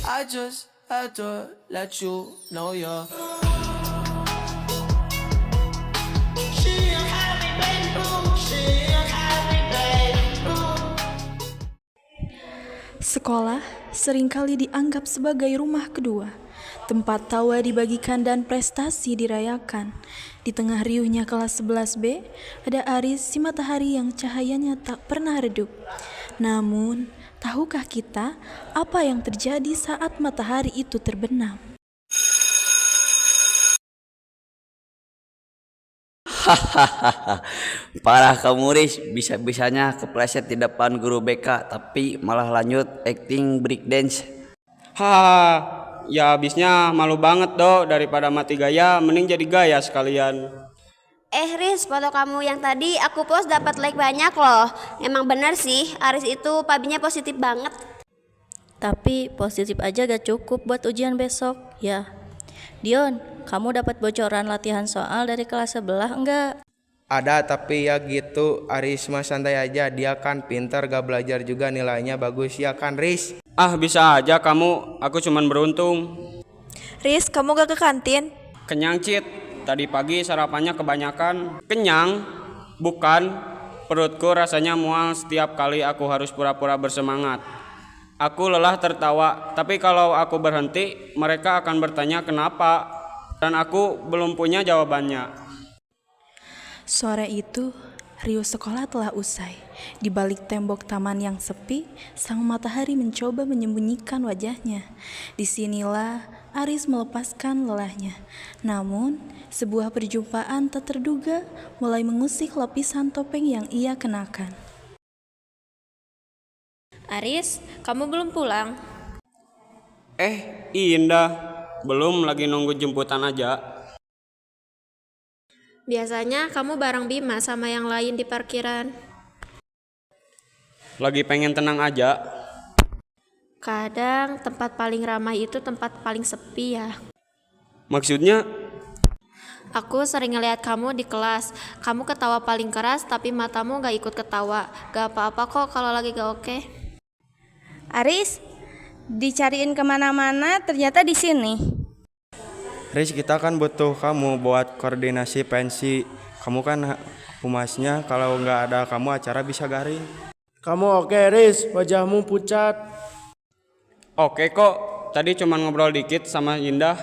I just had to let you know you're. Sekolah seringkali dianggap sebagai rumah kedua, tempat tawa dibagikan dan prestasi dirayakan. Di tengah riuhnya kelas 11B, ada Aris si matahari yang cahayanya tak pernah redup. Namun, tahukah kita apa yang terjadi saat matahari itu terbenam? Hahaha, parah kamu Riz, bisa-bisanya kepleset di depan guru BK tapi malah lanjut acting breakdance. Hahaha, ya abisnya malu banget do, daripada mati gaya mending jadi gaya sekalian. Riz, foto kamu yang tadi aku post dapat like banyak loh. Emang bener sih, Aris itu pabinya positif banget. Tapi positif aja gak cukup buat ujian besok, ya. Dion, kamu dapat bocoran latihan soal dari kelas sebelah enggak? Ada, tapi ya gitu, Aris mah santai aja, dia kan pintar, gak belajar juga, nilainya bagus ya kan Riz? Ah bisa aja kamu, aku cuman beruntung. Riz, kamu gak ke kantin? Kenyang Cit, tadi pagi sarapannya kebanyakan. Kenyang? Bukan, perutku rasanya mual setiap kali aku harus pura-pura bersemangat. Aku lelah tertawa, tapi kalau aku berhenti, mereka akan bertanya kenapa, dan aku belum punya jawabannya. Sore itu, riuh sekolah telah usai. Di balik tembok taman yang sepi, sang matahari mencoba menyembunyikan wajahnya. Disinilah Aris melepaskan lelahnya. Namun, sebuah perjumpaan tak terduga mulai mengusik lapisan topeng yang ia kenakan. Aris, kamu belum pulang? Indah, belum, lagi nunggu jemputan aja. Biasanya kamu bareng Bima sama yang lain di parkiran. Lagi pengen tenang aja. Kadang tempat paling ramai itu tempat paling sepi ya. Maksudnya? Aku sering ngeliat kamu di kelas. Kamu ketawa paling keras tapi matamu gak ikut ketawa. Gak apa-apa kok kalau lagi gak oke. Aris, dicariin kemana-mana ternyata di sini. Riz, kita kan butuh kamu buat koordinasi pensi. Kamu kan humasnya, kalau nggak ada kamu acara bisa garing. Kamu oke Riz, wajahmu pucat. Oke kok, tadi cuma ngobrol dikit sama Indah.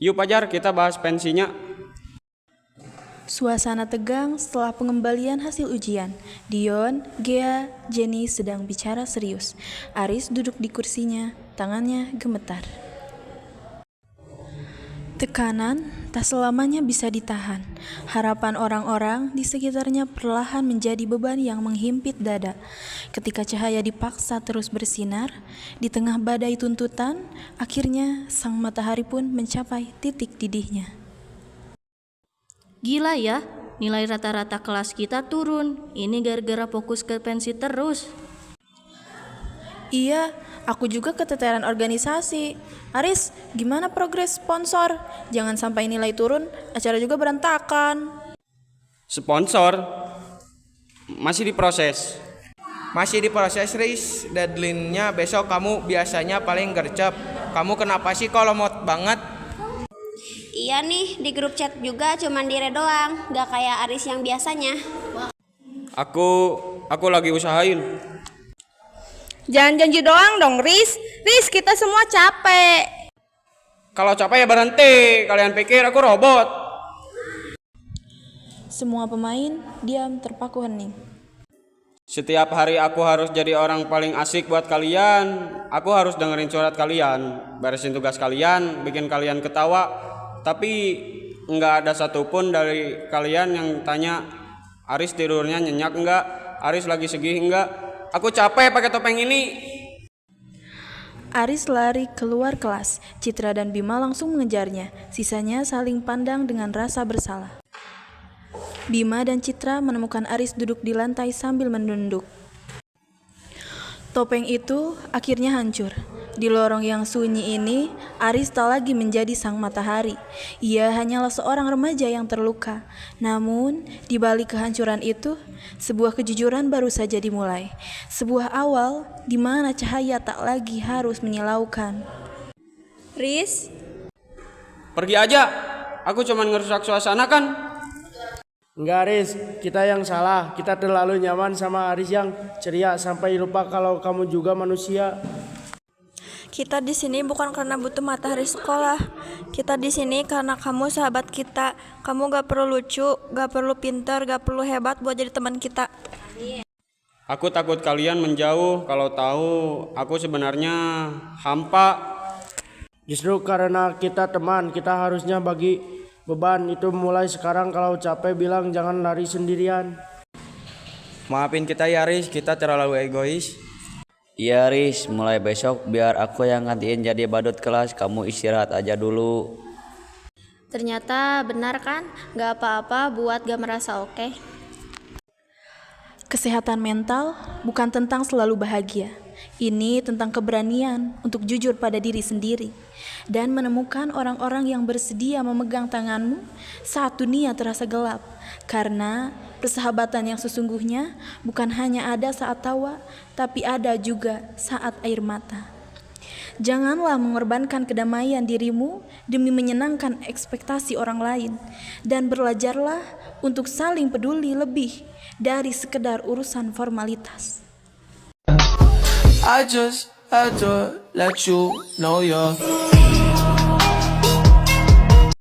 Yuk Pajar, kita bahas pensinya. Suasana tegang setelah pengembalian hasil ujian. Dion, Gea, Jenny sedang bicara serius. Aris duduk di kursinya, tangannya gemetar. Tekanan tak selamanya bisa ditahan. Harapan orang-orang di sekitarnya perlahan menjadi beban yang menghimpit dada. Ketika cahaya dipaksa terus bersinar, di tengah badai tuntutan, akhirnya sang matahari pun mencapai titik didihnya. Gila ya, nilai rata-rata kelas kita turun. Ini gara-gara fokus ke pensi terus. Iya, aku juga keteteran organisasi. Aris, gimana progres sponsor? Jangan sampai nilai turun, acara juga berantakan. Sponsor? Masih diproses. Masih diproses Riz, deadline-nya besok. Kamu biasanya paling gercep. Kamu kenapa sih kolomot banget? Iya nih, di grup chat juga cuman dire doang, gak kayak Aris yang biasanya. Aku lagi usahain. Jangan janji doang dong Riz. Riz, kita semua capek. Kalau capek ya berhenti. Kalian pikir aku robot? Semua pemain diam terpaku hening. Setiap hari aku harus jadi orang paling asik buat kalian. Aku harus dengerin surat kalian, beresin tugas kalian, bikin kalian ketawa. Tapi nggak ada satupun dari kalian yang tanya, Aris tidurnya nyenyak nggak? Aris lagi segih nggak? Aku capek pakai topeng ini. Aris lari keluar kelas. Citra dan Bima langsung mengejarnya. Sisanya saling pandang dengan rasa bersalah. Bima dan Citra menemukan Aris duduk di lantai sambil menunduk. Topeng itu akhirnya hancur. Di lorong yang sunyi ini, Aris tak lagi menjadi sang matahari. Ia hanyalah seorang remaja yang terluka. Namun, di balik kehancuran itu, sebuah kejujuran baru saja dimulai. Sebuah awal di mana cahaya tak lagi harus menyilaukan. Riz, Pergi aja. Aku cuman ngerusak suasana kan. Enggak Riz, kita yang salah. Kita terlalu nyaman sama Aris yang ceria sampai lupa kalau kamu juga manusia. kita di sini bukan karena butuh matahari sekolah. Kita di sini karena kamu sahabat kita. Kamu gak perlu lucu, gak perlu pintar, gak perlu hebat buat jadi teman kita. Aku takut kalian menjauh kalau tahu aku sebenarnya hampa. Justru karena kita teman, kita harusnya bagi beban itu mulai sekarang. Kalau capek bilang jangan lari sendirian. Maafin kita ya Riz, kita terlalu egois. Iya Riz, mulai besok biar aku yang gantiin jadi badut kelas, kamu istirahat aja dulu. Ternyata benar kan? Gak apa-apa buat gak merasa oke. Kesehatan mental bukan tentang selalu bahagia. Ini tentang keberanian untuk jujur pada diri sendiri dan menemukan orang-orang yang bersedia memegang tanganmu saat dunia terasa gelap. Karena persahabatan yang sesungguhnya bukan hanya ada saat tawa, tapi ada juga saat air mata. Janganlah mengorbankan kedamaian dirimu demi menyenangkan ekspektasi orang lain, dan belajarlah untuk saling peduli lebih dari sekedar urusan formalitas. I just had to let you know you're